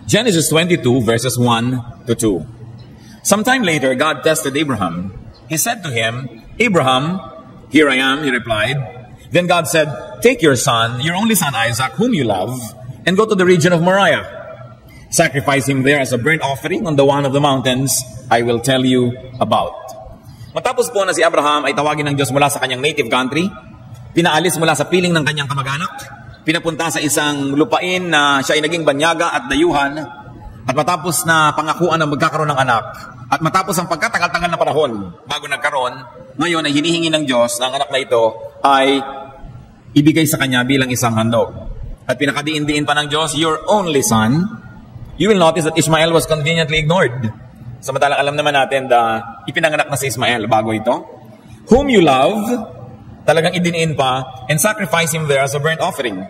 Genesis 22, verses 1 to 2. Sometime later, God tested Abraham. He said to him, Abraham, here I am, he replied. Then God said, take your son, your only son Isaac, whom you love, and go to the region of Moriah. Sacrifice him there as a burnt offering on the one of the mountains I will tell you about. Matapos po na si Abraham ay tawagin ng Diyos mula sa kanyang native country, pinaalis mula sa piling ng kanyang kamag-anak, pinapunta sa isang lupain na siya ay naging banyaga at dayuhan, at matapos na pangakuan na magkakaroon ng anak, at matapos ang pagkatagal-tagal na panahon bago nagkaroon, ngayon ay hinihingi ng Diyos na ang anak na ito ay ibigay sa kanya bilang isang handog. At pinakadiin-diin pa ng Diyos, your only son. You will notice that Ishmael was conveniently ignored. Samantalang alam naman natin na ipinanganak na si Ismael bago ito. Whom you love, talagang idiniin pa, and sacrifice him there as a burnt offering.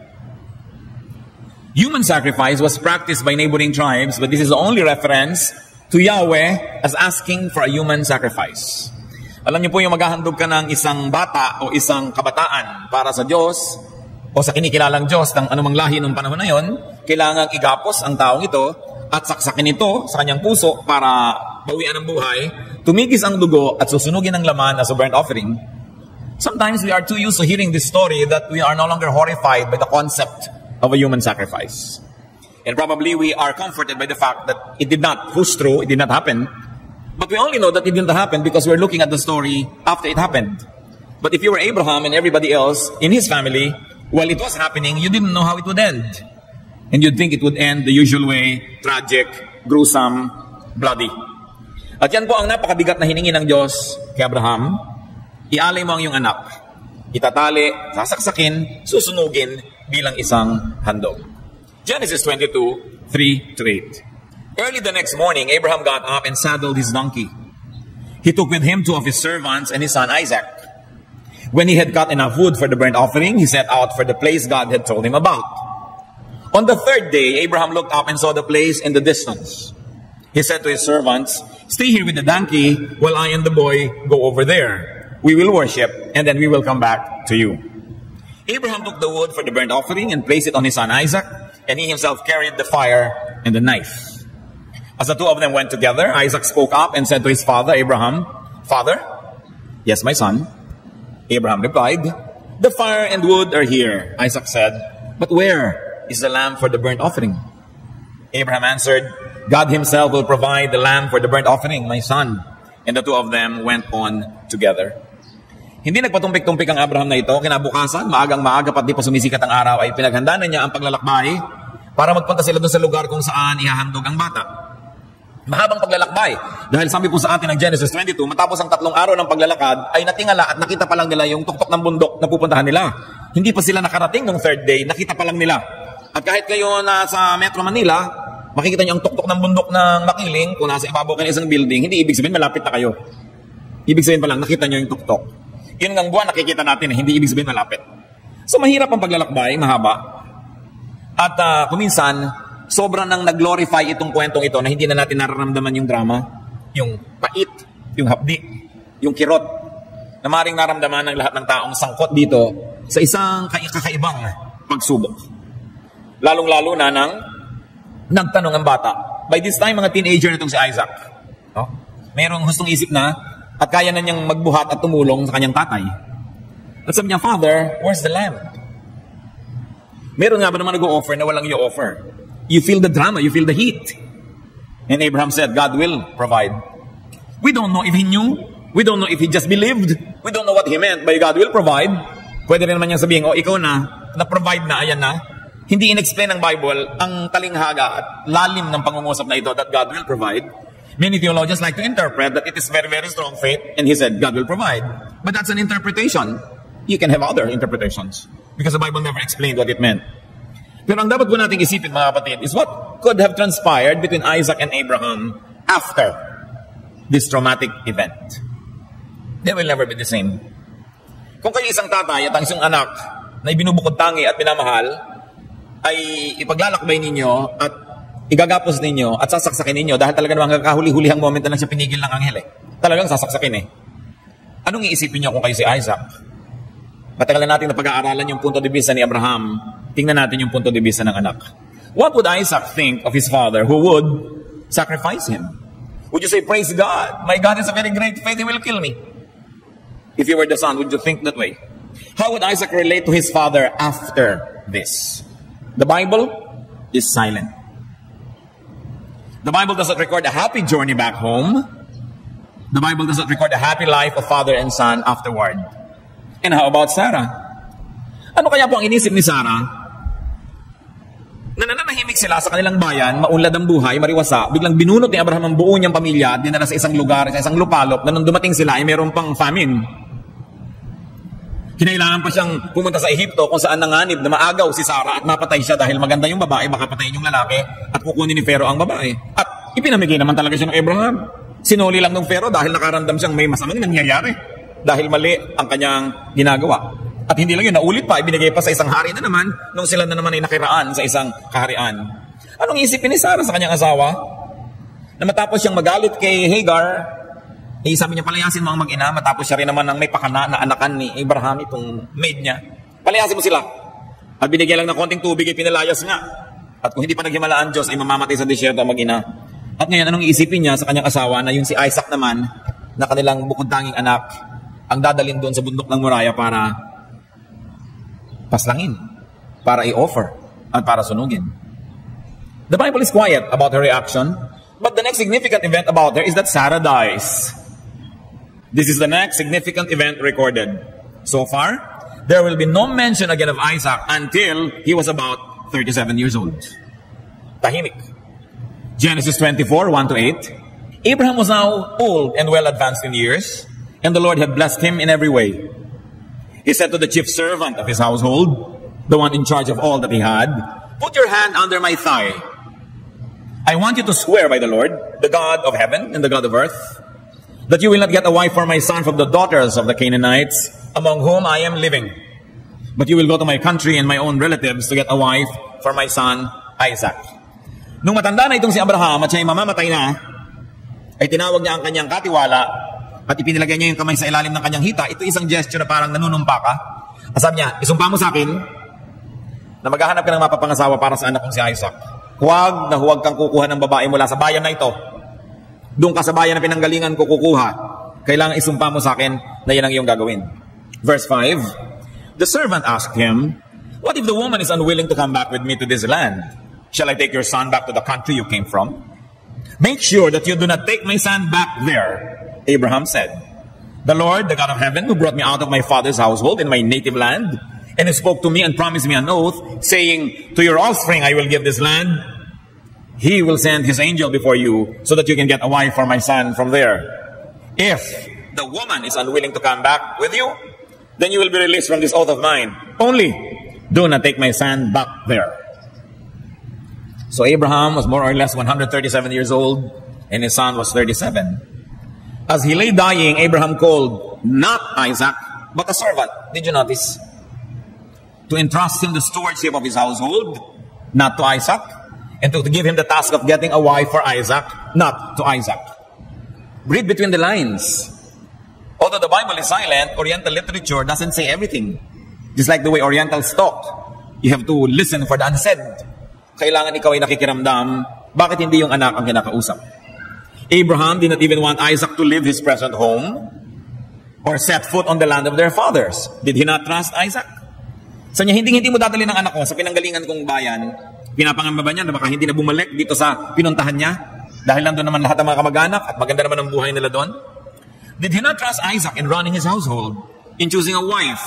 Human sacrifice was practiced by neighboring tribes, but this is the only reference to Yahweh as asking for a human sacrifice. Alam niyo po yung maghahandog ka ng isang bata o isang kabataan para sa Diyos o sa kinikilalang Diyos ng anumang lahi noong panahon na yon, kailangang igapos ang taong ito at saksakin ito sa kanyang puso para bawian ang buhay, tumigis ang dugo at susunugin ang laman as a burnt offering. Sometimes we are too used to hearing this story that we are no longer horrified by the concept of a human sacrifice. And probably we are comforted by the fact that it did not push through, it did not happen. But we only know that it didn't happen because we're looking at the story after it happened. But if you were Abraham and everybody else in his family, while it was happening, you didn't know how it would end. And you'd think it would end the usual way, tragic, gruesome, bloody. At yan po ang napakabigat na hiningi ng Diyos kay Abraham. Ialay mo ang iyong anak. Itatali, sasaksakin, susunugin bilang isang handog. Genesis 22, 3-8. Early the next morning, Abraham got up and saddled his donkey. He took with him 2 of his servants and his son Isaac. When he had cut enough wood for the burnt offering, he set out for the place God had told him about. On the 3rd day, Abraham looked up and saw the place in the distance. He said to his servants, stay here with the donkey while I and the boy go over there. We will worship and then we will come back to you. Abraham took the wood for the burnt offering and placed it on his son Isaac, and he himself carried the fire and the knife. As the 2 of them went together, Isaac spoke up and said to his father, Abraham, Father? Yes, my son. Abraham replied, the fire and wood are here. Isaac said, but where is the lamb for the burnt offering? Abraham answered, God himself will provide the lamb for the burnt offering, my son. And the 2 of them went on together. Hindi nagpatumpik-tumpik ang Abraham na ito. Kinabukasan, maagang-maaga pat di pa sumisikat ang araw, ay pinaghanda na niya ang paglalakbay para magpunta sila doon sa lugar kung saan ihahandog ang bata. Mahabang paglalakbay. Dahil sabi po sa atin ng Genesis 22, matapos ang 3 araw ng paglalakad, ay natingala at nakita pa lang nila yung tuktok ng bundok na pupuntahan nila. Hindi pa sila nakarating ng 3rd day, nakita pa lang nila. At kahit kayo nasa Metro Manila, makikita niyo ang tuktok ng bundok ng Makiling, kung nasa ibabaw ka ng isang building, hindi ibig sabihin malapit na kayo. Ibig sabihin pa lang, nakita niyo yung tuktok. Yun ng buwan, nakikita natin, hindi ibig sabihin malapit. So mahirap ang paglalakbay, mahaba. At kuminsan, sobrang nang nag-glorify itong kwentong ito na hindi na natin nararamdaman yung drama, yung pait, yung hapdi, yung kirot, na maring naramdaman ng lahat ng taong sangkot dito sa isang kakaibang pagsubok. Lalong-lalo na nang nagtanong ang bata. By this time, mga teenager na itong si Isaac. No? Mayroong hustong isip na at kaya na niyang magbuhat at tumulong sa kanyang tatay. At sabi niya, Father, where's the lamb? Meron nga ba naman nag-o-offer na walang i-offer? You feel the drama, you feel the heat. And Abraham said, God will provide. We don't know if he knew. We don't know if he just believed. We don't know what he meant by God will provide. Pwede rin naman niyang sabihin, ikaw na-provide na, ayan na. Hindi in-explain ng Bible ang talinghaga at lalim ng pangungusap na ito that God will provide. Many theologians like to interpret that it is very, very strong faith, and he said, God will provide. But that's an interpretation. You can have other interpretations because the Bible never explained what it meant. Pero ang dapat po natin isipin, mga kapatid, is what could have transpired between Isaac and Abraham after this traumatic event. They will never be the same. Kung kayo isang tatay at ang isang anak na ibinubukod tangi at pinamahal, ay ipaglalakbay ninyo at igagapos ninyo at sasaksakin ninyo dahil talaga namang kakahuli-hulihang moment na lang siya pinigil ng anghel eh. Talagang sasaksakin eh. Anong iisipin niyo kung kayo si Isaac? Matagal na natin na pag-aaralan yung punto de vista ni Abraham. Tingnan natin yung punto de vista ng anak. What would Isaac think of his father who would sacrifice him? Would you say, praise God, my God is a very great faith, he will kill me? If you were the son, would you think that way? How would Isaac relate to his father after this? The Bible is silent. The Bible doesn't record a happy journey back home. The Bible doesn't record a happy life of father and son afterward. And how about Sarah? Ano kaya po ang inisip ni Sarah? Nananahimik sila sa kanilang bayan, maunlad ang buhay, mariwasa, biglang binunot ni Abraham ang buo niyang pamilya, dinala sa isang lugar, sa isang lupalop, na nung dumating sila ay mayroon pang famine. Kinailangan pa siyang pumunta sa Ehipto kung saan nanganib na maagaw si Sarah at mapatay siya dahil maganda yung babae, baka patayin yung lalaki at kukunin ni Pharaoh ang babae. At ipinamigay naman talaga siya ng Abraham. Sinuli lang ng Pharaoh dahil nakaramdam siyang may masamang nangyayari dahil mali ang kanyang ginagawa. At hindi lang yun, naulit pa, ibinigay pa sa isang hari na naman nung sila na naman ay nakiraan sa isang kaharian. Anong isipin ni Sarah sa kanyang asawa? Na matapos siyang magalit kay Hagar, sabi niya, palayasin mo ang mag-ina, matapos siya rin naman ang may pakana na anakan ni Abraham, itong maid niya. Palayasin mo sila. At binigay lang ng konting tubig, ay pinalayas nga. At kung hindi pa naghimalaan Diyos, ay mamamatay sa disyerto ang mag-ina. At ngayon, anong iisipin niya sa kanyang asawa na yung si Isaac naman, na kanilang bukod tanging anak, ang dadalhin doon sa bundok ng Moriah para paslangin, para i-offer, at para sunugin. The Bible is quiet about her reaction, but the next significant event about her is that Sarah dies. This is the next significant event recorded. So far, there will be no mention again of Isaac until he was about 37 years old. Tahimik. Genesis 24, 1-8. Abraham was now old and well advanced in years, and the Lord had blessed him in every way. He said to the chief servant of his household, the one in charge of all that he had, put your hand under my thigh. I want you to swear by the Lord, the God of heaven and the God of earth, that you will not get a wife for my son from the daughters of the Canaanites, among whom I am living. But you will go to my country and my own relatives to get a wife for my son Isaac. Nung matanda na itong si Abraham at siya ay mamamatay na, ay tinawag niya ang kanyang katiwala at ipinilagay niya yung kamay sa ilalim ng kanyang hita. Ito isang gesture na parang nanunumpa ka. At sabi niya, isumpa mo sa akin na maghahanap ka ng mapapangasawa para sa anak kong si Isaac. Huwag kang kukuha ng babae mula sa bayan na ito. Doon ka sa bayan na pinanggalingan ko kukuha. Kailangan isumpa mo sa akin na yan ang iyong gagawin. Verse 5, the servant asked him, what if the woman is unwilling to come back with me to this land? Shall I take your son back to the country you came from? Make sure that you do not take my son back there. Abraham said, the Lord, the God of heaven, who brought me out of my father's household in my native land, and who spoke to me and promised me an oath, saying, to your offspring I will give this land, he will send his angel before you, so that you can get a wife for my son from there. If the woman is unwilling to come back with you, then you will be released from this oath of mine. Only do not take my son back there. So Abraham was more or less 137 years old, and his son was 37. As he lay dying, Abraham called not Isaac, but a servant. Did you notice? To entrust him the stewardship of his household, not to Isaac, and to give him the task of getting a wife for Isaac, not to Isaac. Read between the lines. Although the Bible is silent, Oriental literature doesn't say everything. Just like the way Orientals talk, you have to listen for the unsaid. Kailangan ikaw ay nakikiramdam, bakit hindi yung anak ang kinakausap? Abraham did not even want Isaac to leave his present home or set foot on the land of their fathers. Did he not trust Isaac? Sa niya, hindi mo dadali ng anak ko sa pinanggalingan kong bayan. Pinapangamba ba niya na baka hindi na bumalik dito sa pinuntahan niya? Dahil nandun naman lahat ng mga kamag-anak at maganda naman ang buhay nila doon. Did he not trust Isaac in running his household, in choosing a wife?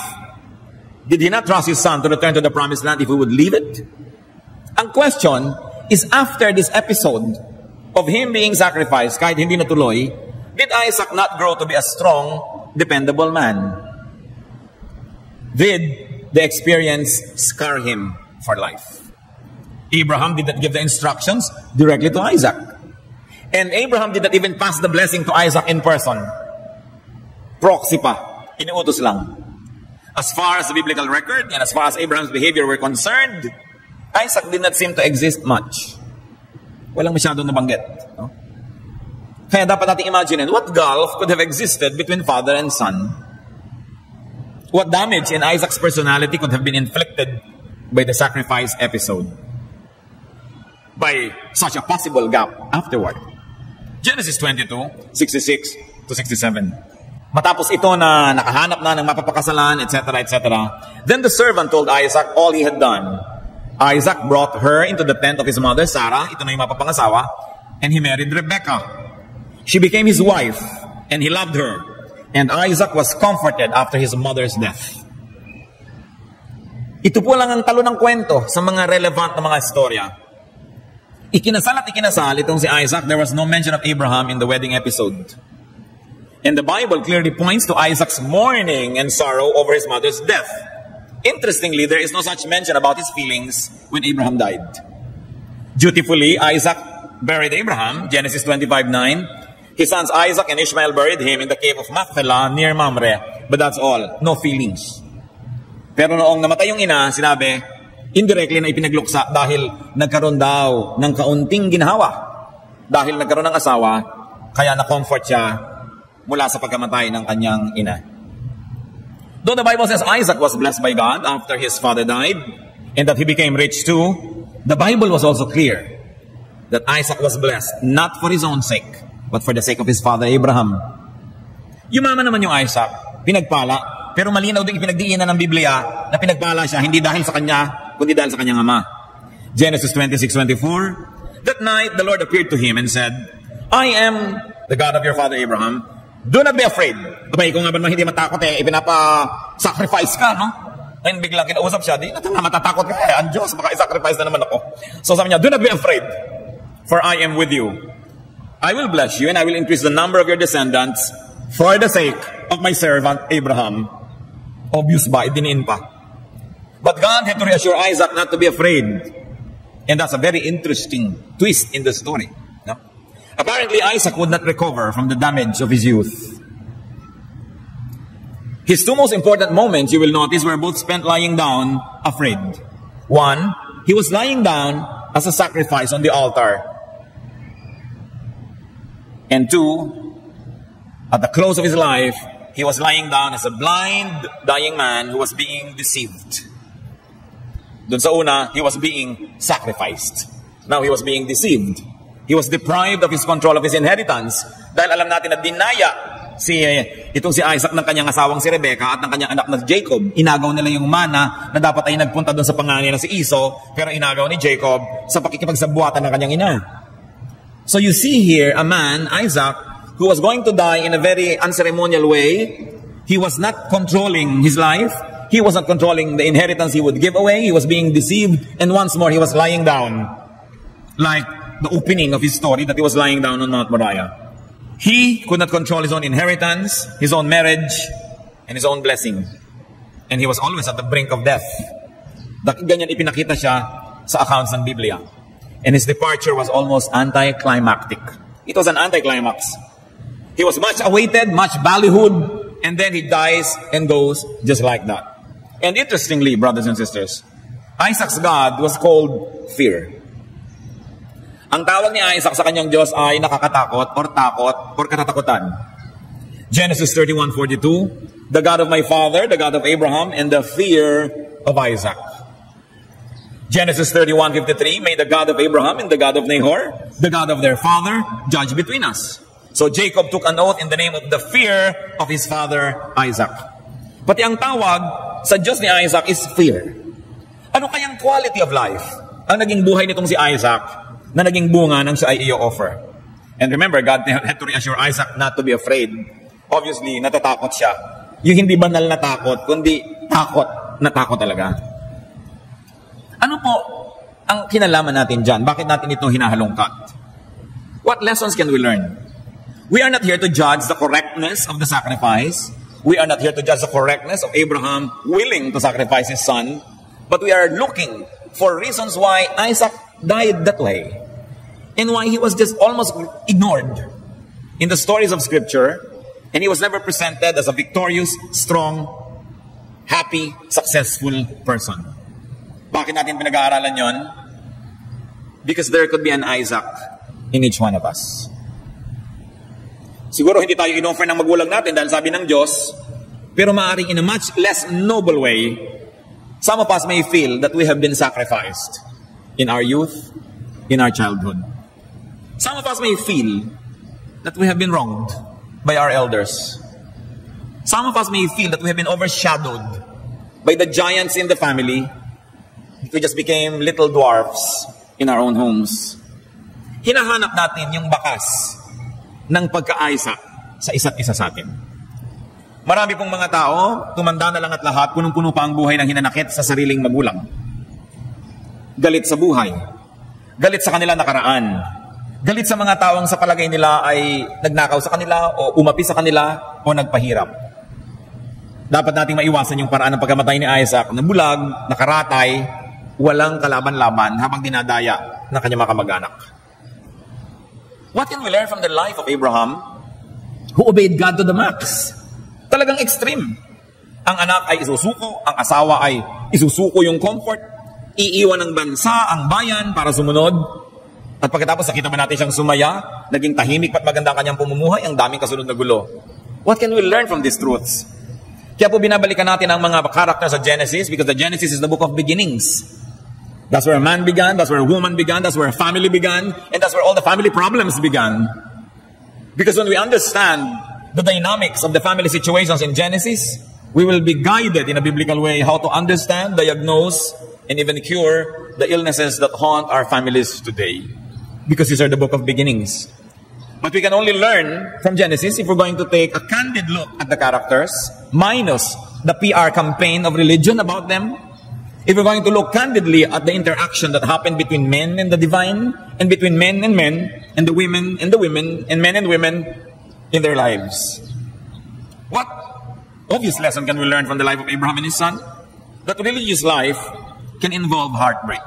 Did he not trust his son to return to the promised land if he would leave it? Ang question is, after this episode of him being sacrificed, kahit hindi natuloy, did Isaac not grow to be a strong, dependable man? Did the experience scar him for life? Abraham did not give the instructions directly to Isaac. And Abraham did not even pass the blessing to Isaac in person. Proxy pa. Inuutos lang. As far as the biblical record and as far as Abraham's behavior were concerned, Isaac did not seem to exist much. Walang masyadong nabanggit. No? Kaya dapat natin imagine what gulf could have existed between father and son. What damage in Isaac's personality could have been inflicted by the sacrifice episode. by such a possible gap afterward. Genesis 22, 66 to 67. Matapos ito na nakahanap na ng mapapakasalan, etc., etc., then the servant told Isaac all he had done. Isaac brought her into the tent of his mother, Sarah, ito na yung mapapangasawa, and he married Rebekah. She became his wife, and he loved her. And Isaac was comforted after his mother's death. Ito po lang ang talo ng kwento sa mga relevant na mga istorya. Ikinasal at ikinasal itong si Isaac. There was no mention of Abraham in the wedding episode. And the Bible clearly points to Isaac's mourning and sorrow over his mother's death. Interestingly, there is no such mention about his feelings when Abraham died. Dutifully, Isaac buried Abraham, Genesis 25:9. His sons Isaac and Ishmael buried him in the cave of Machpelah near Mamre. But that's all. No feelings. Pero noong namatay yung ina, sinabi, indirectly na ipinagluksa dahil nagkaroon daw ng kaunting ginhawa. Dahil nagkaroon ng asawa, kaya na-comfort siya mula sa pagkamatay ng kanyang ina. Though the Bible says Isaac was blessed by God after his father died, and that he became rich too, the Bible was also clear that Isaac was blessed not for his own sake, but for the sake of his father Abraham. Yumaman naman yung Isaac, pinagpala, pero malinaw din pinagdiinan ng Biblia na pinagpala siya hindi dahil sa kanya, kundi dahil sa kanyang ama. Genesis 26:24. That night the Lord appeared to him and said, I am the God of your father Abraham. Do not be afraid. Abay, kung nga ba hindi matakot ipinapa-sacrifice ka, no? Ngayon biglang kinausap siya, di na matatakot ka ang Diyos, baka i-sacrifice na naman ako. So sabi niya, do not be afraid, for I am with you. I will bless you and I will increase the number of your descendants for the sake of my servant Abraham. Obvious ba? Idiniin pa. But God had to reassure Isaac not to be afraid. And that's a very interesting twist in the story. No? Apparently, Isaac would not recover from the damage of his youth. His two most important moments, you will notice, were both spent lying down, afraid. One, he was lying down as a sacrifice on the altar. And two, at the close of his life, he was lying down as a blind, dying man who was being deceived. Dun sa una, he was being sacrificed. Now he was being deceived. He was deprived of his control of his inheritance. Dahil alam natin na dinaya itong si Isaac ng kanyang asawang si Rebekah at ng kanyang anak na Jacob. Inagaw nila yung mana na dapat ay nagpunta doon sa panganay na si Esau, pero inagaw ni Jacob sa pakikipagsabuatan ng kanyang ina. So you see here a man, Isaac, who was going to die in a very unceremonial way. He was not controlling his life. He was not controlling the inheritance he would give away. He was being deceived. And once more, he was lying down. Like the opening of his story that he was lying down on Mount Moriah. He could not control his own inheritance, his own marriage, and his own blessing. And he was always at the brink of death. Ganyan ipinakita siya sa accounts ng Biblia. And his departure was almost anticlimactic. It was an anticlimax. He was much awaited, much ballyhooed, and then he dies and goes just like that. And interestingly, brothers and sisters, Isaac's God was called fear. Ang tawag ni Isaac sa kanyang Diyos ay nakakatakot or takot or katatakutan. Genesis 31:42, the God of my father, the God of Abraham, and the fear of Isaac. Genesis 31:53, may the God of Abraham and the God of Nahor, the God of their father, judge between us. So Jacob took an oath in the name of the fear of his father Isaac. Pati ang tawag sa Diyos ni Isaac is fear. Ano kayang quality of life ang naging buhay nitong si Isaac na naging bunga ng siya ay i-offer? And remember, God had to reassure Isaac not to be afraid. Obviously, natatakot siya. Yung hindi banal na takot, kundi takot talaga. Ano po ang kinalaman natin dyan? Bakit natin ito hinahalongkat? What lessons can we learn? We are not here to judge the correctness of the sacrifice. We are not here to judge the correctness of Abraham willing to sacrifice his son. But we are looking for reasons why Isaac died that way. And why he was just almost ignored in the stories of Scripture. And he was never presented as a victorious, strong, happy, successful person. Bakit natin pinag-aaralan yon? Because there could be an Isaac in each one of us. Siguro hindi tayo in-offer ng magulang natin dahil sabi ng Diyos, pero maaaring in a much less noble way, some of us may feel that we have been sacrificed in our youth, in our childhood. Some of us may feel that we have been wronged by our elders. Some of us may feel that we have been overshadowed by the giants in the family. We just became little dwarfs in our own homes. Hinahanap natin yung bakas ng pagkaaysa sa isa't isa sa atin. Marami pong mga tao, tumanda na lang at lahat, punong-puno pa ang buhay ng hinanakit sa sariling magulang. Galit sa buhay. Galit sa kanila nakaraan. Galit sa mga taong sa palagay nila ay nagnakaw sa kanila o umapi sa kanila o nagpahirap. Dapat nating maiwasan yung paraan ng pagkamatay ni Isaac na bulag, nakaratay, walang kalaban-laban habang dinadaya ng kanyang mga kamag-anak. What can we learn from the life of Abraham who obeyed God to the max? Talagang extreme. Ang anak ay isusuko, ang asawa ay isusuko yung comfort, iiwan ng bansa, ang bayan para sumunod. At pagkatapos nakita ba natin siyang sumaya, naging tahimik at maganda ang kanyang pumumuhay, ang daming kasunod na gulo. What can we learn from these truths? Kaya po binabalikan natin ang mga characters sa Genesis because the Genesis is the book of beginnings. That's where a man began, that's where a woman began, that's where a family began, and that's where all the family problems began. Because when we understand the dynamics of the family situations in Genesis, we will be guided in a biblical way how to understand, diagnose, and even cure the illnesses that haunt our families today. Because these are the book of beginnings. But we can only learn from Genesis if we're going to take a candid look at the characters, minus the PR campaign of religion about them. If we're going to look candidly at the interaction that happened between men and the divine, and between men, and the women and the women, and men and women in their lives. What obvious lesson can we learn from the life of Abraham and his son? That religious life can involve heartbreak.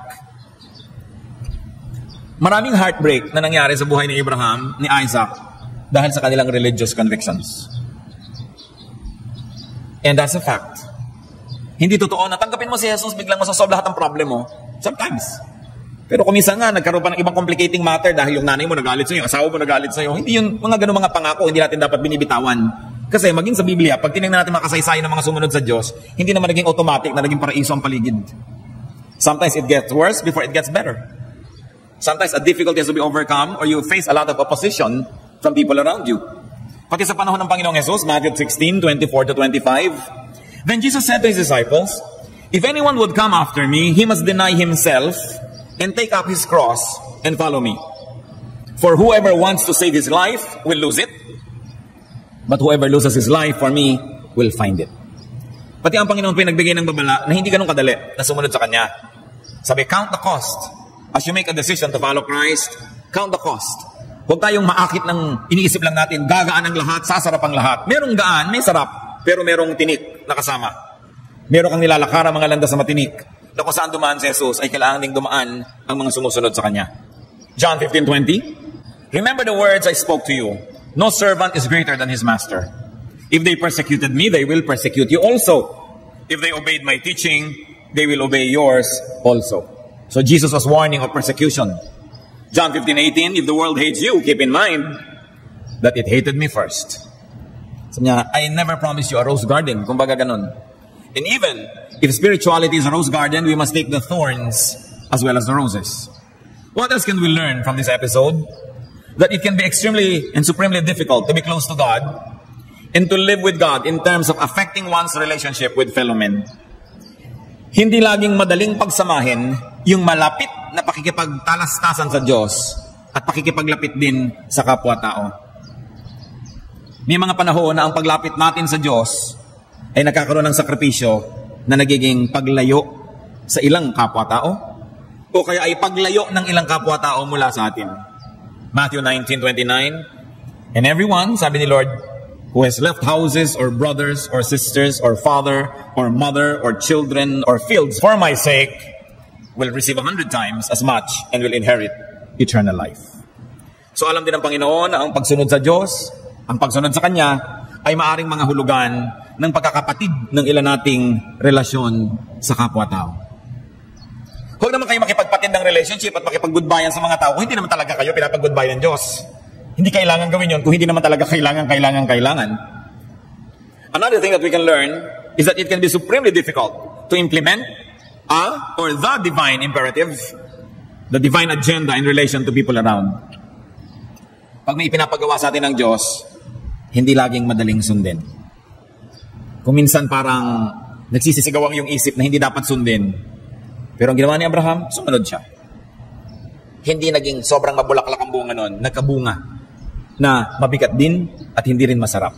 Maraming heartbreak na nangyari sa buhay ni Abraham, ni Isaac, dahil sa kanilang religious convictions. And that's a fact. Hindi totoo na tanggapin mo si Jesus, biglang masasolve lahat ng problem mo. Sometimes. Pero kung minsan nga, nagkaroon pa ng ibang complicating matter dahil yung nanay mo nagalit sa'yo, yung asawa mo nagalit sa'yo, hindi yun, mga ganun mga pangako, hindi natin dapat binibitawan. Kasi maging sa Biblia, pag tinignan natin mga kasaysayan ng mga sumunod sa Diyos, hindi naman naging automatic na naging paraiso ang paligid. Sometimes it gets worse before it gets better. Sometimes a difficulty has to be overcome or you face a lot of opposition from people around you. Pati sa panahon ng Panginoong Jesus, Matthew 16:24-25, then Jesus said to his disciples, if anyone would come after me, he must deny himself and take up his cross and follow me. For whoever wants to save his life will lose it, but whoever loses his life for me will find it. Pati ang Panginoon pinagbigay ng babala na hindi ganun kadali na sumunod sa Kanya. Sabi, count the cost. As you make a decision to follow Christ, count the cost. Huwag tayong maakit ng iniisip lang natin, gagaan ang lahat, sasarap ang lahat. Merong gaan, may sarap, pero merong tinik na kasama. Meron kang nilalakaran mga landas sa matinik na kung saan dumaan si Jesus ay kailangan ding dumaan ang mga sumusunod sa Kanya. John 15:20, remember the words I spoke to you. No servant is greater than his master. If they persecuted me, they will persecute you also. If they obeyed my teaching, they will obey yours also. So Jesus was warning of persecution. John 15:18, if the world hates you, keep in mind that it hated me first. Sabi niya, I never promised you a rose garden. Kumbaga ganun. And even if spirituality is a rose garden, we must take the thorns as well as the roses. What else can we learn from this episode? That it can be extremely and supremely difficult to be close to God and to live with God in terms of affecting one's relationship with fellow men. Hindi laging madaling pagsamahin yung malapit na pakikipagtalastasan sa Diyos at pakikipaglapit din sa kapwa-tao. May mga panahon na ang paglapit natin sa Diyos ay nagkakaroon ng sakripisyo na nagiging paglayo sa ilang kapwa-tao o kaya ay paglayo ng ilang kapwa-tao mula sa atin. Matthew 19:29, and everyone, sabi ni Lord, who has left houses or brothers or sisters or father or mother or children or fields for my sake will receive 100 times as much and will inherit eternal life. So alam din ng Panginoon na ang pagsunod sa Diyos, ang pagsunod sa Kanya ay maaring mga hulugan ng pagkakapatid ng ilan nating relasyon sa kapwa-tao. Huwag naman kayo makipagpatid ng relationship at makipag-goodbye sa mga tao kung hindi naman talaga kayo pinapag-goodbye ng Diyos. Hindi kailangan gawin yun kung hindi naman talaga kailangan. Another thing that we can learn is that it can be supremely difficult to implement or the divine imperative the divine agenda in relation to people around. Pag may pinapagawa sa atin ng Diyos, hindi laging madaling sundin. Kung minsan parang nagsisisigaw ang iyong isip na hindi dapat sundin, pero ang ginawa ni Abraham, sumunod siya. Hindi naging sobrang mabulaklak ang bunga nun, nagkabunga na mabigat din at hindi rin masarap.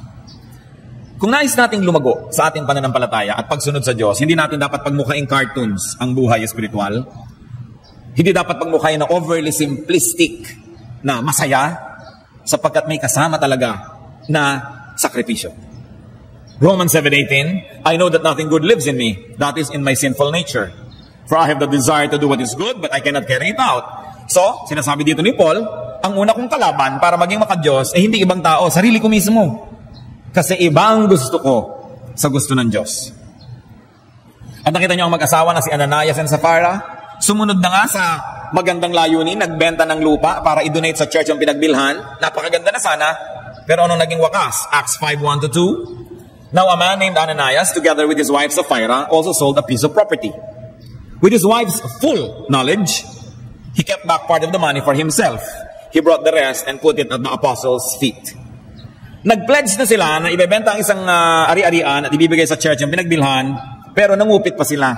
Kung nais nating lumago sa ating pananampalataya at pagsunod sa Diyos, hindi natin dapat pagmukhaing cartoons ang buhay espiritual. Hindi dapat pagmukhaing na overly simplistic na masaya sapagkat may kasama talaga na sakripisyo. Romans 7:18, I know that nothing good lives in me, that is in my sinful nature. For I have the desire to do what is good, but I cannot carry it out. So, sinasabi dito ni Paul, ang una kong kalaban para maging maka-Diyos ay hindi ibang tao, sarili ko mismo. Kasi iba ang gusto ko sa gusto ng Diyos. At nakita niyo ang mag-asawa na si Ananias and Sapphira, sumunod na nga sa magandang layunin, nagbenta ng lupa para i-donate sa church ang pinagbilhan. Napakaganda na sana, pero anong naging wakas? Acts 5:1-2. Now a man named Ananias, together with his wife Sapphira, also sold a piece of property. With his wife's full knowledge, he kept back part of the money for himself. He brought the rest and put it at the apostles' feet. Nag-pledge na sila na ibebenta ang isang ari-arian at ibibigay sa church ang pinagbilhan, pero nangupit pa sila.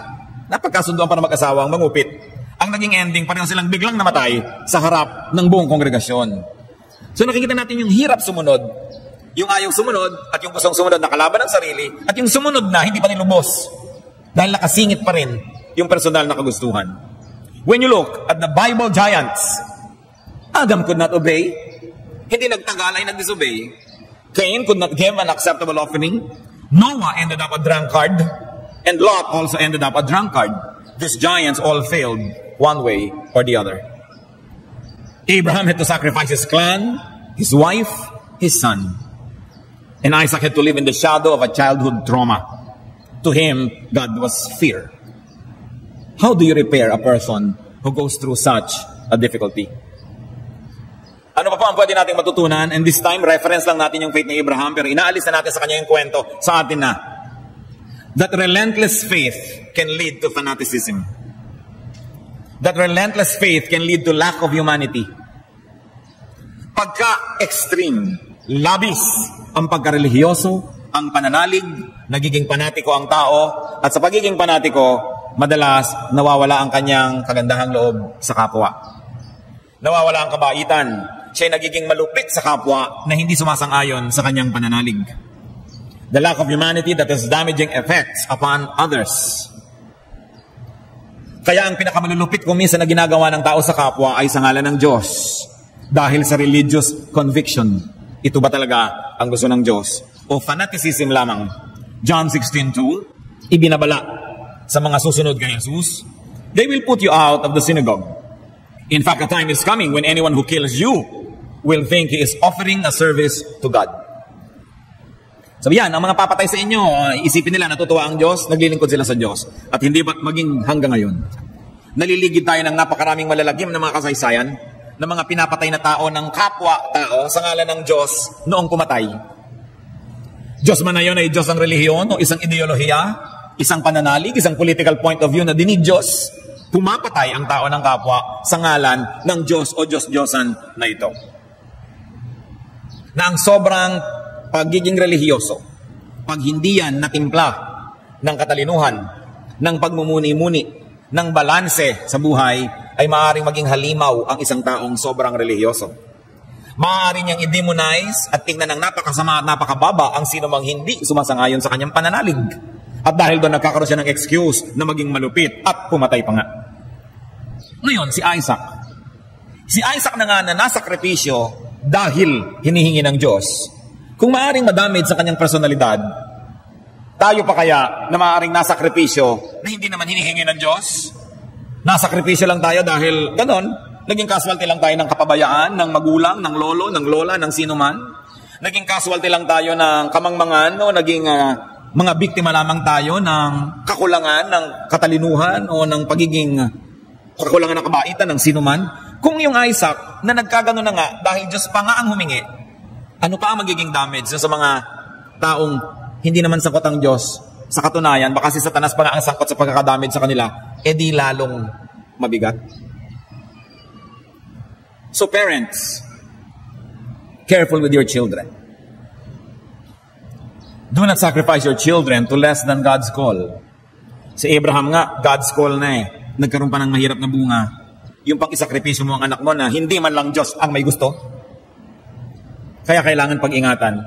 Napagkasunduan para mag-asawang mangupit. Ang naging ending, pareho silang biglang namatay sa harap ng buong kongregasyon. So nakikita natin yung hirap sumunod, yung ayaw sumunod, at yung gustong sumunod na kalaban ng sarili, at yung sumunod na hindi pa nilubos dahil nakasingit pa rin yung personal na kagustuhan. When you look at the Bible giants, Adam could not obey. Hindi nagtagal ay nag-disobey. Cain could not give an acceptable offering. Noah ended up a drunkard. And Lot also ended up a drunkard. These giants all failed one way or the other. Abraham had to sacrifice his clan, his wife, his son. And Isaac had to live in the shadow of a childhood trauma. To him, God was fear. How do you repair a person who goes through such a difficulty? Ano pa ang pwede nating matutunan? And this time, reference lang natin yung faith ni Abraham, pero inaalis na natin sa kanya yung kwento sa atin na. That relentless faith can lead to fanaticism. That relentless faith can lead to lack of humanity. Pagka-extreme, labis ang pagkarelihiyoso, ang pananalig, nagiging panatiko ang tao, at sa pagiging panatiko, madalas nawawala ang kanyang kagandahang loob sa kapwa. Nawawala ang kabaitan. Siya'y nagiging malupit sa kapwa na hindi sumasang-ayon sa kanyang pananalig. The lack of humanity that has damaging effects upon others. Kaya ang pinakamalulupit kung minsan na ginagawa ng tao sa kapwa ay sa ngalan ng Diyos. Dahil sa religious conviction. Ito ba talaga ang gusto ng Diyos? O fanaticism lamang? John 16:2, ibinabala sa mga susunod kay Jesus, they will put you out of the synagogue. In fact, a time is coming when anyone who kills you will think he is offering a service to God. Sabi yan, ang mga papatay sa inyo, isipin nila natutuwa ang Diyos, naglilingkod sila sa Diyos. At hindi ba't maging hanggang ngayon? Naliligid tayo ng napakaraming malalagim na mga kasaysayan ng mga pinapatay na tao ng kapwa-tao sa ngalan ng Diyos noong pumatay. Diyos man na yun ay Diyos ang relihiyon o isang ideolohiya, isang pananalig, isang political point of view na dinidiyos, pumapatay ang tao ng kapwa sa ngalan ng Diyos o Diyos-Diyosan na ito. Na ang sobrang pagiging relihiyoso, pag hindi yan natimpla ng katalinuhan, ng pagmumuni-muni, ng balanse sa buhay, ay maaaring maging halimaw ang isang taong sobrang relihiyoso. Maaari niyang i-demonize at tingnan ng napakasama at napakababa ang sino mang hindi sumasangayon sa kanyang pananalig. At dahil doon nagkakaroon siya ng excuse na maging malupit at pumatay pa nga. Ngayon, si Isaac. Si Isaac na nga na nasakripisyo dahil hinihingi ng Diyos. Kung maaaring madamage sa kanyang personalidad, tayo pa kaya na maaaring nasakripisyo na hindi naman hinihingi ng Diyos? Nasakripisyo lang tayo dahil ganon, naging casualty lang tayo ng kapabayaan, ng magulang, ng lolo, ng lola, ng sino man. Naging casualty lang tayo ng kamangmangan o naging mga biktima lamang tayo ng kakulangan, ng katalinuhan o ng pagiging kakulangan ng kabaitan ng sino man. Kung yung Isaac na nagkagano na nga dahil Diyos pa nga ang humingi, ano pa ang magiging damage sa mga taong hindi naman sangkot ang Diyos? Sa katunayan, baka si Satanas pa nga ang sangkot sa pagkakadamage sa kanila, di lalong mabigat. So parents, careful with your children. Do not sacrifice your children to less than God's call. Si Abraham nga, God's call na eh. Nagkaroon pa ng mahirap na bunga. Yung pang-isakripisyo mo ang anak mo na hindi man lang Diyos ang may gusto. Kaya kailangan pag-ingatan.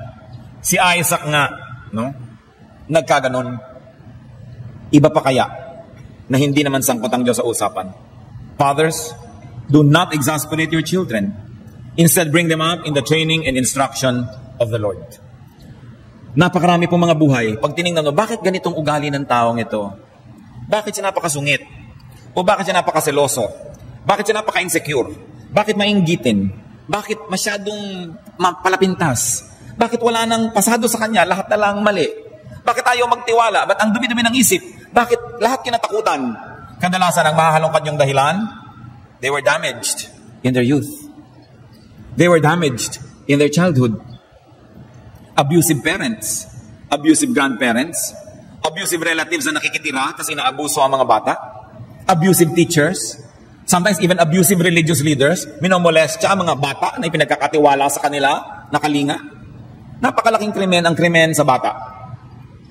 Si Isaac nga, no? Nagkaganon. Iba pa kaya na hindi naman sangkot ang Diyos sa usapan. Fathers, do not exasperate your children. Instead, bring them up in the training and instruction of the Lord. Napakarami pong mga buhay. Pag tinignan mo, bakit ganitong ugali ng taong ito? Bakit siya napakasungit? O bakit siya napakaseloso? Bakit siya napaka-insecure? Bakit mainggitin? Bakit masyadong palapintas? Bakit wala nang pasado sa kanya? Lahat na lang mali. Bakit ayaw magtiwala? Ba't ang dumi-dumi ng isip? Bakit lahat kinatakutan? Kadalasan ang mahahalongkat yung dahilan, they were damaged in their youth. They were damaged in their childhood. Abusive parents, abusive grandparents, abusive relatives na nakikitira tapos inaabuso ang mga bata, abusive teachers, sometimes even abusive religious leaders, minomolestya ang mga bata na ipinagkakatiwala sa kanila, nakalinga. Napakalaking krimen ang krimen sa bata.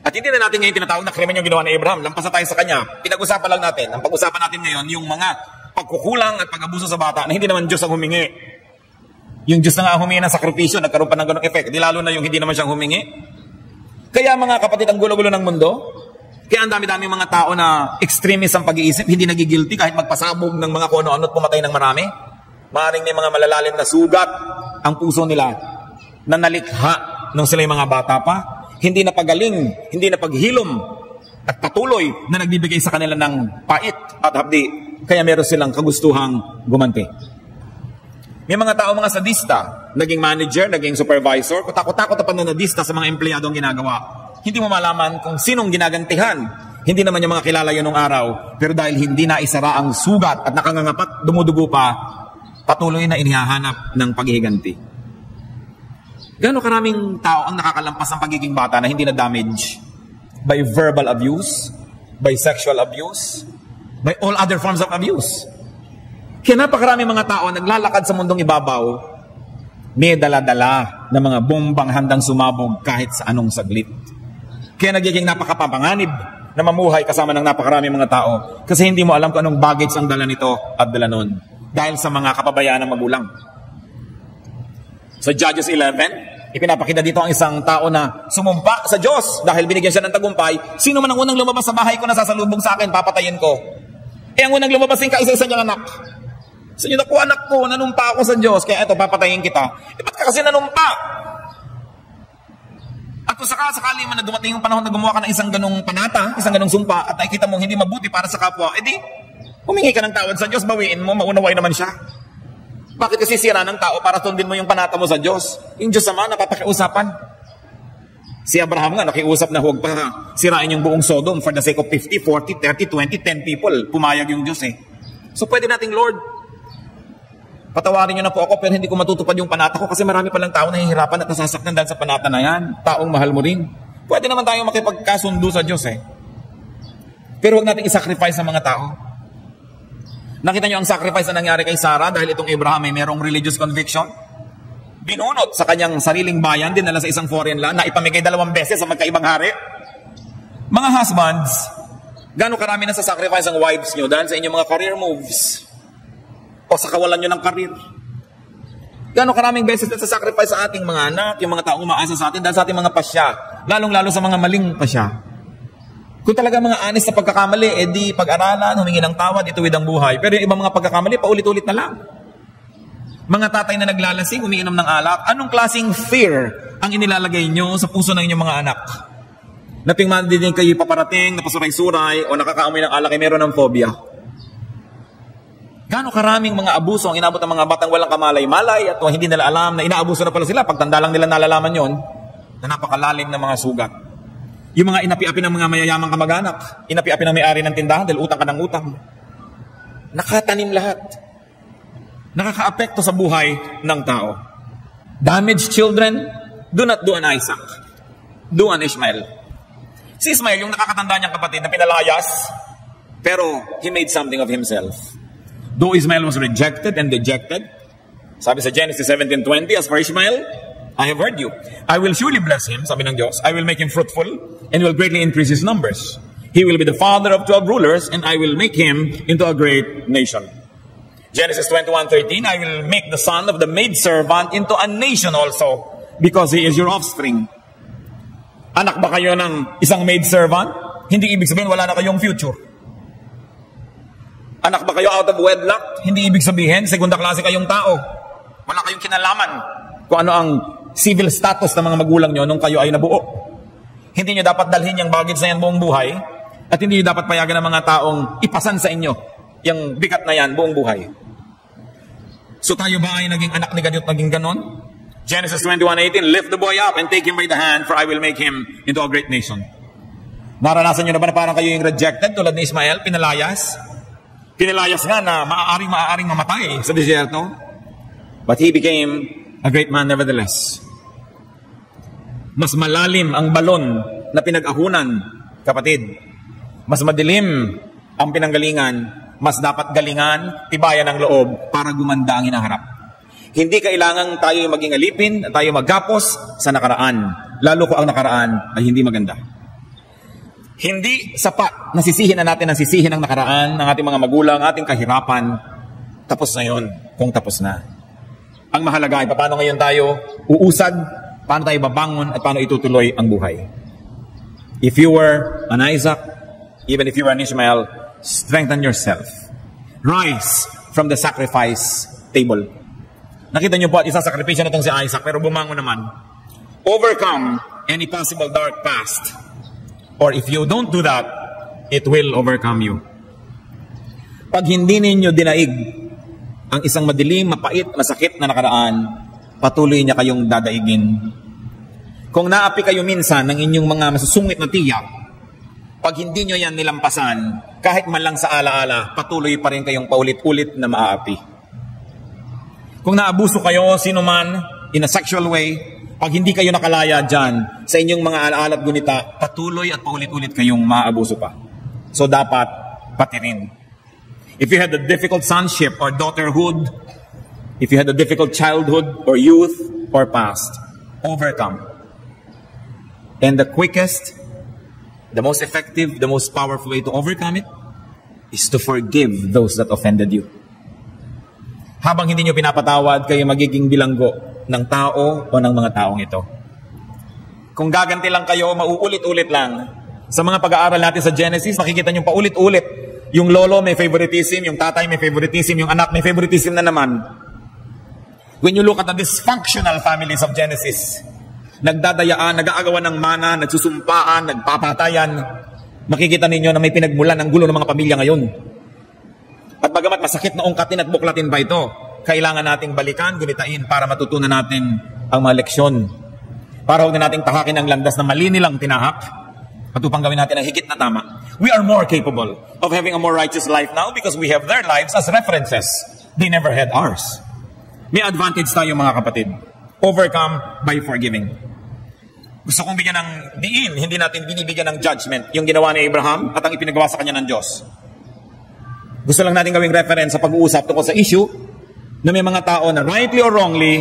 At hindi na natin ngayon tinatawag na krimen yung ginawa ni Abraham. Lampas na tayo sa kanya. Pinag-usapan lang natin. Ang pag-usapan natin ngayon, yung mga pagkukulang at pag-abuso sa bata na hindi naman Diyos ang humingi. Yung Diyos na nga humingi ng sakripisyo, nagkaroon pa ng ganong effect. Di lalo na yung hindi naman siyang humingi. Kaya mga kapatid, ang gulo-gulo ng mundo, kaya ang dami-dami mga tao na extremist ang pag-iisip, hindi nagigilty kahit magpasabog ng mga kuno-ano at pumatay ng marami. Maaaring may mga malalalim na sugat ang puso nila na nalikha nung sila yung mga bata pa. Hindi na pagaling, hindi na paghilom at patuloy na nagbibigay sa kanila ng pait at hapdi. Kaya meron silang kagustuhang gumanti. May mga tao, mga sadista, naging manager, naging supervisor, kutakot-takot na pananadista sa mga empleyado ang ginagawa. Hindi mo malaman kung sinong ginagantihan. Hindi naman yung mga kilala yun nung araw. Pero dahil hindi na isara ang sugat at nakangangapat, dumudugo pa, patuloy na inihahanap ng paghihiganti. Gaano karaming tao ang nakakalampas ng pagiging bata na hindi na damage by verbal abuse, by sexual abuse, by all other forms of abuse. Kaya napakarami mga tao naglalakad sa mundong ibabaw, may dala-dala na mga bombang handang sumabog kahit sa anong saglit. Kaya nagiging napakapapanganib na mamuhay kasama ng napakarami mga tao kasi hindi mo alam kung anong baggage ang dala nito at dala nun dahil sa mga kapabayaan ng magulang. Sa Judges 11, ipinapakita dito ang isang tao na sumumpa sa Diyos dahil binigyan siya ng tagumpay. Sino man ang unang lumabas sa bahay ko na sasalubong sa akin, papatayin ko. Ang unang lumabas yung kaisa-isa niyang anak. Sa inyo, naku anak ko, nanumpa ako sa Diyos, kaya eto, papatayin kita. Ba't ka kasi nanumpa? At kung sakali man na dumating yung panahon na gumawa ka ng isang ganong panata, isang ganong sumpa, at nakikita mong hindi mabuti para sa kapwa, edi, humingi ka ng tawad sa Diyos, bawiin mo, maunaway naman siya. Bakit kasi sira ng tao para sundin mo yung panata mo sa Diyos? Yung Diyos naman, napapakiusapan. Si Abraham nga, nakiusap na huwag pa sirain yung buong Sodom for the sake of 50, 40, 30, 20, 10 people. Pumayag yung Diyos eh. So pwede nating, Lord, patawarin niyo na po ako pero hindi ko matutupad yung panata ko kasi marami palang tao na hihirapan at nasasaktan dahil sa panata na yan. Taong mahal mo rin. Pwede naman tayong makipagkasundo sa Diyos eh. Pero huwag natin isacrifice sa mga tao. Nakita niyo ang sacrifice na nangyari kay Sarah dahil itong Abraham ay merong religious conviction. Binunot sa kanyang sariling bayan, dinala sa isang foreign land na ipamigay 2 beses sa magkaibang hari. Mga husbands, gaano karami na sa sacrifice ang wives niyo dahil sa inyong mga career moves? O sa kawalan nyo ng karir. Gano'ng karaming beses na sa sacrifice sa ating mga anak, yung mga taong umaasa sa atin dahil sa ating mga pasya, lalong-lalo sa mga maling pasya. Kung talaga mga honest na pagkakamali, edi pag-aralan, humingi ng tawad, ituwid ang buhay. Pero yung ibang mga pagkakamali, paulit-ulit na lang. Mga tatay na naglalasing, umiinom ng alak, anong klaseng fear ang inilalagay nyo sa puso ng inyong mga anak? Na tuwing mandinig kayo paparating, napasuray-suray, o nakakaamoy ng alak, ay meron ng phobia. Gaano karaming mga abuso ang inabot ng mga batang walang kamalay-malay at hindi nila alam na inaabuso na pala sila. Pagtanda lang nila nalalaman yon na napakalalim ng mga sugat. Yung mga inapi-api ng mga mayayamang kamag-anak, inapi-api ng may-ari ng tindahan dahil utang ka ng utang. Nakatanim lahat. Nakaka-apekto sa buhay ng tao. Damaged children, do not do an Isaac. Do an Ishmael. Si Ishmael, yung nakakatanda niyang kapatid na pinalayas, pero he made something of himself. Though Ishmael was rejected and dejected, Sabi sa Genesis 17:20, as for Ishmael, I have heard you. I will surely bless him, sabi ng Diyos. I will make him fruitful and will greatly increase his numbers. He will be the father of 12 rulers, and I will make him into a great nation. Genesis 21:13, I will make the son of the maidservant into a nation also, because he is your offspring. Anak ba kayo ng isang maidservant? Hindi ibig sabihin wala na kayong future. Anak ba kayo out of wedlock? Hindi ibig sabihin segunda klase kayong tao. Wala kayong kinalaman kung ano ang civil status ng mga magulang nyo nung kayo ay nabuo. Hindi nyo dapat dalhin yung baggage na yan buong buhay, at hindi nyo dapat payagan ng mga taong ipasan sa inyo yung bigat na yan buong buhay. So tayo ba ay naging anak ni ganito at naging ganon? Genesis 21:18, lift the boy up and take him by the hand, for I will make him into a great nation. Naranasan nyo na ba na parang kayo yung rejected tulad ni Ismael, pinalayas? Pinalayas nga na maaaring mamatay sa desierto. But he became a great man nevertheless. Mas malalim ang balon na pinag-ahunan, kapatid. Mas madilim ang pinanggalingan, mas dapat galingan, tibayan ang loob para gumanda ang hinaharap. Hindi kailangan tayo maging alipin, tayo maggapos sa nakaraan. Lalo ko ang nakaraan ay hindi maganda. Hindi sapat na sisihin na natin ang sisihin ng nakaraan, ng ating mga magulang, ating kahirapan. Tapos na yun, kung tapos na. Ang mahalaga ay paano ngayon tayo uusad, paano tayo babangon, at paano itutuloy ang buhay. If you were an Isaac, even if you were an Ishmael, strengthen yourself. Rise from the sacrifice table. Nakita niyo po at isang sakripisyo na itong si Isaac, pero bumangon naman. Overcome any possible dark past. Or if you don't do that, it will overcome you. Pag hindi ninyo dinaig ang isang madilim, mapait, masakit na nakaraan, patuloy niya kayong dadaigin. Kung naapi kayo minsan ng inyong mga masusungit na tiyak, pag hindi nyo yan nilampasan, kahit man lang sa alaala, patuloy pa rin kayong paulit-ulit na maaapi. Kung naabuso kayo, sino man, in a sexual way, pag hindi kayo nakalaya dyan, sa inyong mga alaala at gunita, patuloy at paulit-ulit kayong maabuso pa. So dapat, pati rin. If you had a difficult sonship or daughterhood, if you had a difficult childhood or youth or past, overcome. And the quickest, the most effective, the most powerful way to overcome it is to forgive those that offended you. Habang hindi nyo pinapatawad, kayo magiging bilanggo ng tao o ng mga taong ito. Kung gaganti lang kayo, mauulit-ulit lang. Sa mga pag-aaral natin sa Genesis, makikita nyo paulit-ulit. Yung lolo may favoritism, yung tatay may favoritism, yung anak may favoritism na naman. When you look at the dysfunctional families of Genesis, nagdadayaan, nag-aagawan ng mana, nagsusumpaan, nagpapatayan, makikita ninyo na may pinagmulan ng gulo ng mga pamilya ngayon. At bagamat masakit na ungkatin at buklatin pa ito, kailangan nating balikan, gunitain para matutunan natin ang mga leksyon. Para huwag na nating tahakin ang landas na mali nilang tinahak at upang gawin natin ang higit na tama. We are more capable of having a more righteous life now because we have their lives as references. They never had ours. May advantage tayo mga kapatid. Overcome by forgiving. Gusto kong bigyan ng diin, hindi natin binibigyan ng judgment yung ginawa ni Abraham at ang ipinagawa sa kanya ng Diyos. Gusto lang natin gawing reference sa pag-uusap tungkol sa issue na may mga tao na rightly or wrongly,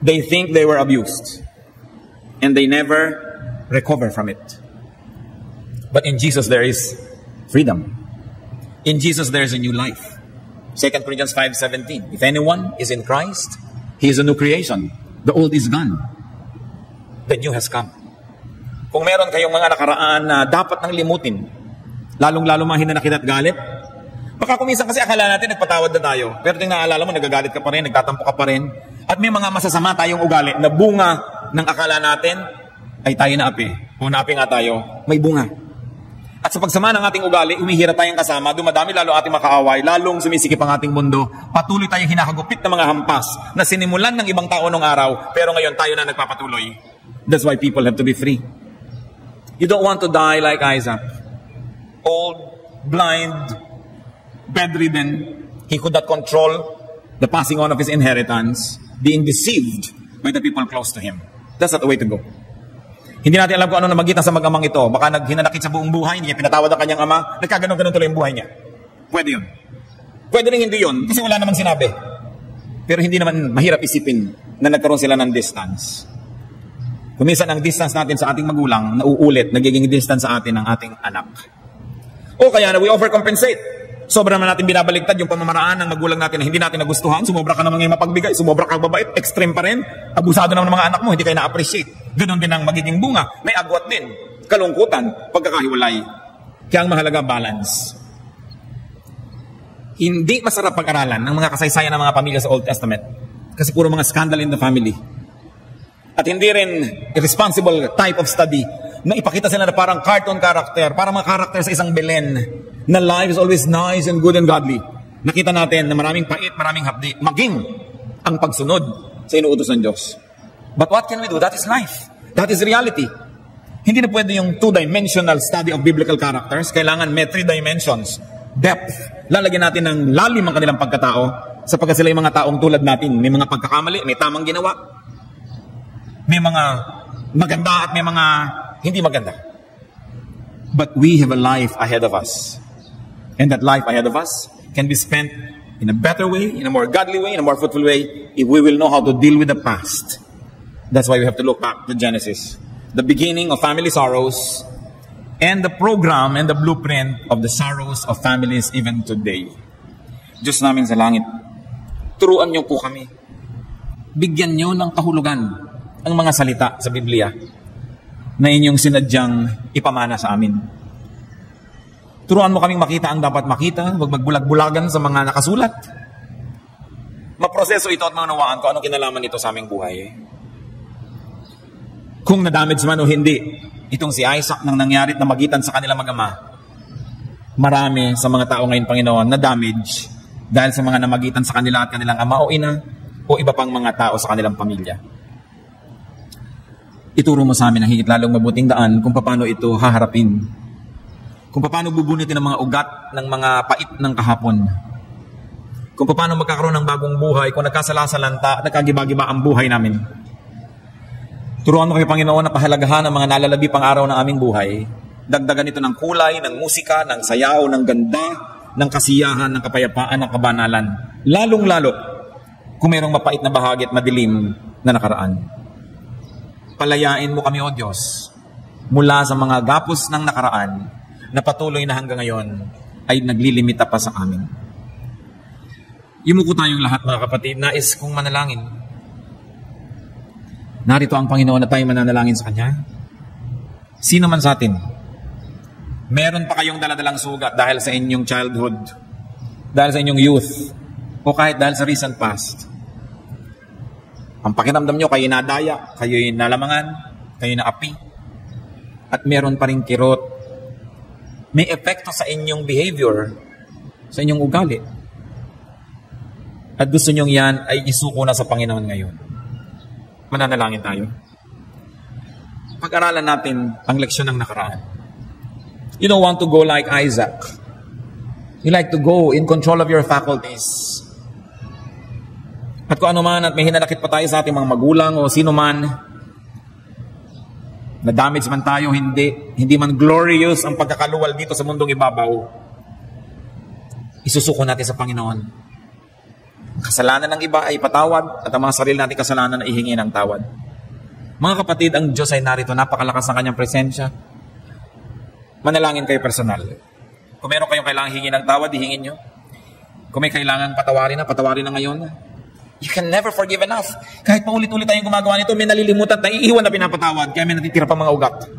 they think they were abused. And they never recover from it. But in Jesus there is freedom. In Jesus there is a new life. 2 Corinthians 5:17. If anyone is in Christ, he is a new creation. The old is gone. The new has come. Kung meron kayong mga nakaraan na dapat nang limutin, lalong-lalo mga hinanakit at galit, baka kuminsan kasi akala natin nagpatawad na tayo. Pero tingnan naalala mo, nagagalit ka pa rin, nagtatampo ka pa rin. At may mga masasama tayong ugali na bunga ng akala natin ay tayo naapi. O naapi nga tayo, may bunga. At sa pagsama ng ating ugali, umihira tayong kasama, dumadami lalo ating makaaway, lalong sumisikip ang ating mundo, patuloy tayong hinahagupit ng mga hampas na sinimulan ng ibang tao nung araw, pero ngayon tayo na nagpapatuloy. That's why people have to be free. You don't want to die like Isaac. Old, blind, bedridden. He could not control the passing on of his inheritance, being deceived by the people close to him. That's not the way to go. Hindi natin alam kung ano na magitan sa mag-amang ito. Baka naghinanakit sa buong buhay, hindi niya pinatawad ang kanyang ama, nagkaganon-ganon tuloy yung buhay niya. Pwede yun. Pwede rin hindi yun, kasi wala namang sinabi. Pero hindi naman mahirap isipin na nagkaroon sila ng distance. Kung minsan ang distance natin sa ating magulang, nauulit, nagiging distance sa atin ng ating anak. O kaya na we overcompensate. Sobra naman natin binabaligtad yung pamamaraan ng magulang natin na hindi natin nagustuhan. Sumobra ka naman ngayon mapagbigay, sumobra ka mabait, extreme pa rin. Abusado naman ng mga anak mo, hindi kayo na-appreciate. Ganon din ang magiging bunga. May agwat din. Kalungkutan, pagkakahiwalay. Kaya ang mahalaga, balance. Hindi masarap pag-aralan ng mga kasaysayan ng mga pamilya sa Old Testament. Kasi puro mga scandal in the family. At hindi rin irresponsible type of study na ipakita sila na parang cartoon character, parang mga character sa isang Belen, na life is always nice and good and godly. Nakita natin na maraming pait, maraming hapdi, maging ang pagsunod sa inuutos ng Diyos. But what can we do? That is life. That is reality. Hindi na pwede yung two-dimensional study of biblical characters. Kailangan may 3 dimensions. Depth. Lalagyan natin ng lalim ang kanilang pagkatao sapagkat sila yung mga taong tulad natin. May mga pagkakamali, may tamang ginawa. May mga maganda at may mga hindi maganda. But we have a life ahead of us. And that life ahead of us can be spent in a better way, in a more godly way, in a more fruitful way, if we will know how to deal with the past. That's why we have to look back to Genesis. The beginning of family sorrows and the program and the blueprint of the sorrows of families even today. Diyos namin sa langit, turuan niyo po kami. Bigyan niyo ng kahulugan ang mga salita sa Biblia na inyong sinadyang ipamana sa amin. Turuan mo kaming makita ang dapat makita, huwag magbulag-bulagan sa mga nakasulat. Maproseso ito at maunawaan ko anong kinalaman nito sa aming buhay. Kung na-damage man o hindi, itong si Isaac nang nangyari na magitan sa kanilang mag-ama, marami sa mga tao ngayon, Panginoon, na-damage dahil sa mga namagitan sa kanila at kanilang ama o ina o iba pang mga tao sa kanilang pamilya. Ituro mo sa amin ang higit lalong mabuting daan kung paano ito haharapin. Kung paano bubunutin ang mga ugat ng mga pait ng kahapon. Kung paano magkakaroon ng bagong buhay, kung nagkasalansalanta, nagkagiba-giba ang buhay namin. Turuan mo kayo, Panginoon, na pahalagahan ang mga nalalabi pang araw ng aming buhay. Dagdagan ito ng kulay, ng musika, ng sayaw, ng ganda, ng kasiyahan, ng kapayapaan, ng kabanalan. Lalong-lalo kung mayroong mapait na bahagi at madilim na nakaraan. Palayain mo kami, O Diyos, mula sa mga gapos ng nakaraan na patuloy na hanggang ngayon ay naglilimita pa sa amin. Yumuko tayong lahat, mga kapatid, nais kong manalangin. Narito ang Panginoon na tayo mananalangin sa Kanya. Sino man sa atin, meron pa kayong daladalang sugat dahil sa inyong childhood, dahil sa inyong youth, o kahit dahil sa recent past. Ang pakiramdam nyo, kayo nadaya, kayo nalamangan, kayo naapi, at meron pa rin kirot. May epekto sa inyong behavior, sa inyong ugali. At gusto nyong yan ay isuko na sa Panginoon ngayon. Mananalangin tayo. Pag-aralan natin ang leksyon ng nakaraan. You don't want to go like Isaac. You like to go in control of your faculties. At kung ano man at may hinanakit pa tayo sa ating mga magulang o sino man, na-damage man tayo, hindi man glorious ang pagkakaluwal dito sa mundong ibabaw, isusuko natin sa Panginoon. Kasalanan ng iba ay patawad at ang mga sarili natin kasalanan ay ihingi ng tawad. Mga kapatid, ang Diyos ay narito, napakalakas ng kanyang presensya. Manalangin kayo personal. Kung meron kayong kailangang hingi ng tawad, ihingin nyo. Kung may kailangan patawarin na ngayon. You can never forgive enough. Kahit paulit-ulit tayong gumagawa nito, may nalilimutan, naiiwan na pinapatawad, kaya may natitira pa mga ugat.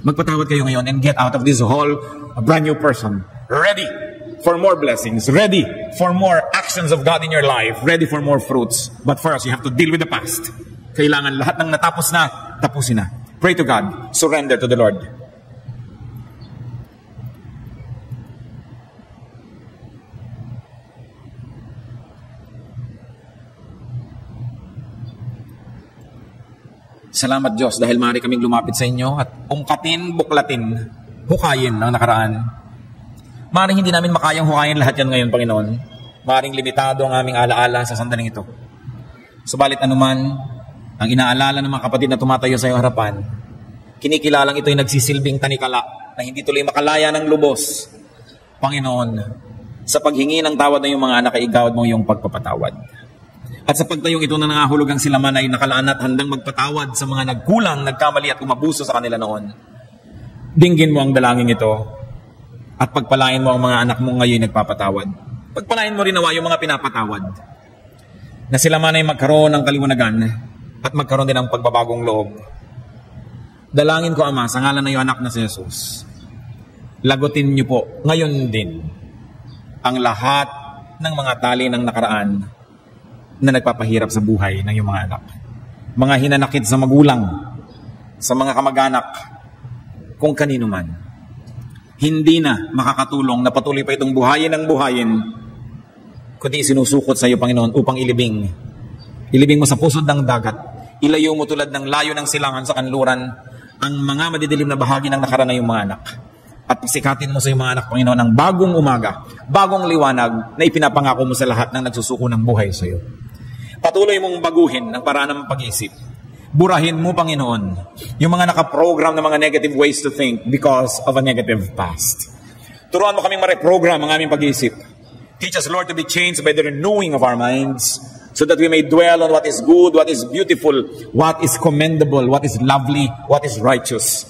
Magpatawad kayo ngayon and get out of this hole a brand new person. Ready for more blessings. Ready for more actions of God in your life. Ready for more fruits. But first, you have to deal with the past. Kailangan lahat ng natapos na, tapusin na. Pray to God. Surrender to the Lord. Salamat Diyos dahil maaari kaming lumapit sa inyo at ungkatin, buklatin, hukayin ang nakaraan. Maaring hindi namin makayang hukayin lahat yan ngayon, Panginoon. Maaring limitado ang aming alaala sa sandaling ito. Subalit anuman, ang inaalala ng mga kapatid na tumatayo sa iyong harapan, kinikilalang ito ay nagsisilbing tanikala na hindi tuloy makalaya ng lubos. Panginoon, sa paghingi ng tawad ng iyong mga anak ay igawad mo iyong pagpapatawad. At sa pagtayong ito na nangahulog ang silaman ay nakalaan at handang magpatawad sa mga nagkulang, nagkamali at umabuso sa kanila noon. Dinggin mo ang dalangin ito at pagpalain mo ang mga anak mo ngayon nagpapatawad. Pagpalain mo rin nawa yung mga pinapatawad. Na sila man ay magkaroon ng kaliwanagan at magkaroon din ng pagbabagong loob. Dalangin ko, Ama, sa ngalan ng iyong anak na si Jesus, lagutin niyo po ngayon din ang lahat ng mga tali ng nakaraan na nagpapahirap sa buhay ng iyong mga anak. Mga hinanakit sa magulang, sa mga kamag-anak, kung kanino man. Hindi na makakatulong na patuloy pa itong buhayin ng buhayin, kundi sinusukot sa iyo, Panginoon, upang ilibing. Ilibing mo sa pusod ng dagat. Ilayo mo tulad ng layo ng silangan sa kanluran ang mga madidilim na bahagi ng nakaraan ng iyong mga anak. At pasikatin mo sa iyong mga anak, Panginoon, ang bagong umaga, bagong liwanag na ipinapangako mo sa lahat ng nagsusuko ng buhay sa iyo. Patuloy mong baguhin ang paraan ng pag-iisip. Burahin mo, Panginoon, yung mga nakaprogram na mga negative ways to think because of a negative past. Turuan mo kaming ma-reprogram ang aming pag-iisip. Teach us, Lord, to be changed by the renewing of our minds so that we may dwell on what is good, what is beautiful, what is commendable, what is lovely, what is righteous.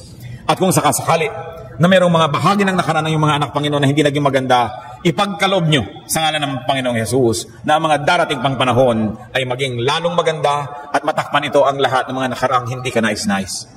At kung sakasakali na mayroong mga bahagi ng nakaraan ng mga anak, Panginoon, na hindi naging maganda, ipagkaloob nyo sa ngalan ng Panginoong Jesus na ang mga darating pang panahon ay maging lalong maganda at matakpan ito ang lahat ng mga nakaraang hindi ka nais-nais.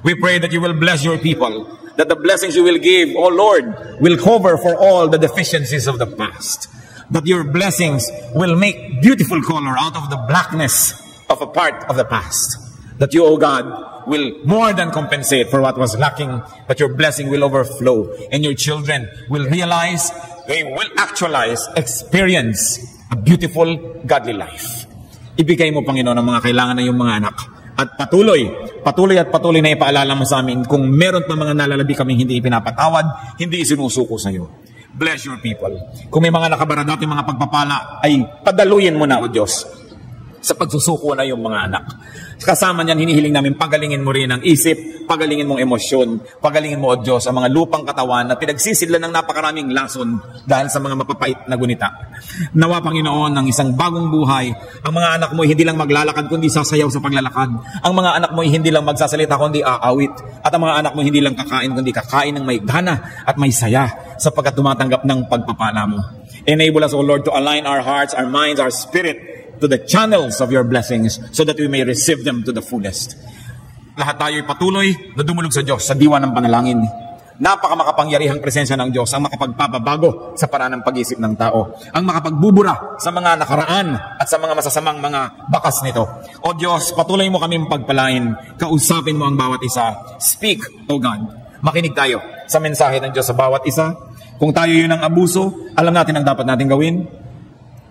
We pray that you will bless your people, that the blessings you will give, O Lord, will cover for all the deficiencies of the past. That your blessings will make beautiful color out of the blackness of a part of the past. That you, O God, will more than compensate for what was lacking, but your blessing will overflow, and your children will realize, they will actualize, experience a beautiful, godly life. Ibigay mo, Panginoon, ang mga kailangan ng iyong mga anak. At patuloy na ipaalala mo sa amin kung meron pa mga nalalabi kaming hindi ipinapatawad, hindi isinusuko sa iyo. Bless your people. Kung may mga nakabaradating mga pagpapala, ay padaluyin mo na, O Diyos, sa pagsusuko na yung mga anak. Kasama niyan, hinihiling namin, pagalingin mo rin ang isip, pagalingin mong emosyon, pagalingin mo, O Diyos, ang mga lupang katawan na pinagsisidlan ng napakaraming lason dahil sa mga mapapait na gunita. Nawa, Panginoon, ng isang bagong buhay, ang mga anak mo hindi lang maglalakad kundi sasayaw sa paglalakad. Ang mga anak mo hindi lang magsasalita kundi aawit. At ang mga anak mo hindi lang kakain kundi kakain ng may gana at may saya sapagkat tumatanggap ng pagpapala mo. Enable us, O Lord, to align our hearts, our minds, our spirit to the channels of your blessings so that we may receive them to the fullest. Lahat tayo'y patuloy na dumulog sa Diyos sa diwa ng panalangin. Napakamakapangyarihang presensya ng Diyos ang makapagpapabago sa paraan ng pag-isip ng tao, ang makapagbubura sa mga nakaraan at sa mga masasamang mga bakas nito. O Diyos, patuloy mo kaming pagpalain, kausapin mo ang bawat isa. Speak, O God. Makinig tayo sa mensahe ng Diyos sa bawat isa. Kung tayo yun ang abuso, alam natin ang dapat natin gawin.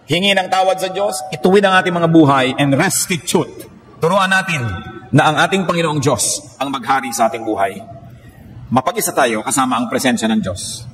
Hingi ng tawad sa Diyos, ituwid ang ating mga buhay, and restitute. Turuan natin na ang ating Panginoong Diyos ang maghari sa ating buhay. Mapag-isa tayo kasama ang presensya ng Diyos.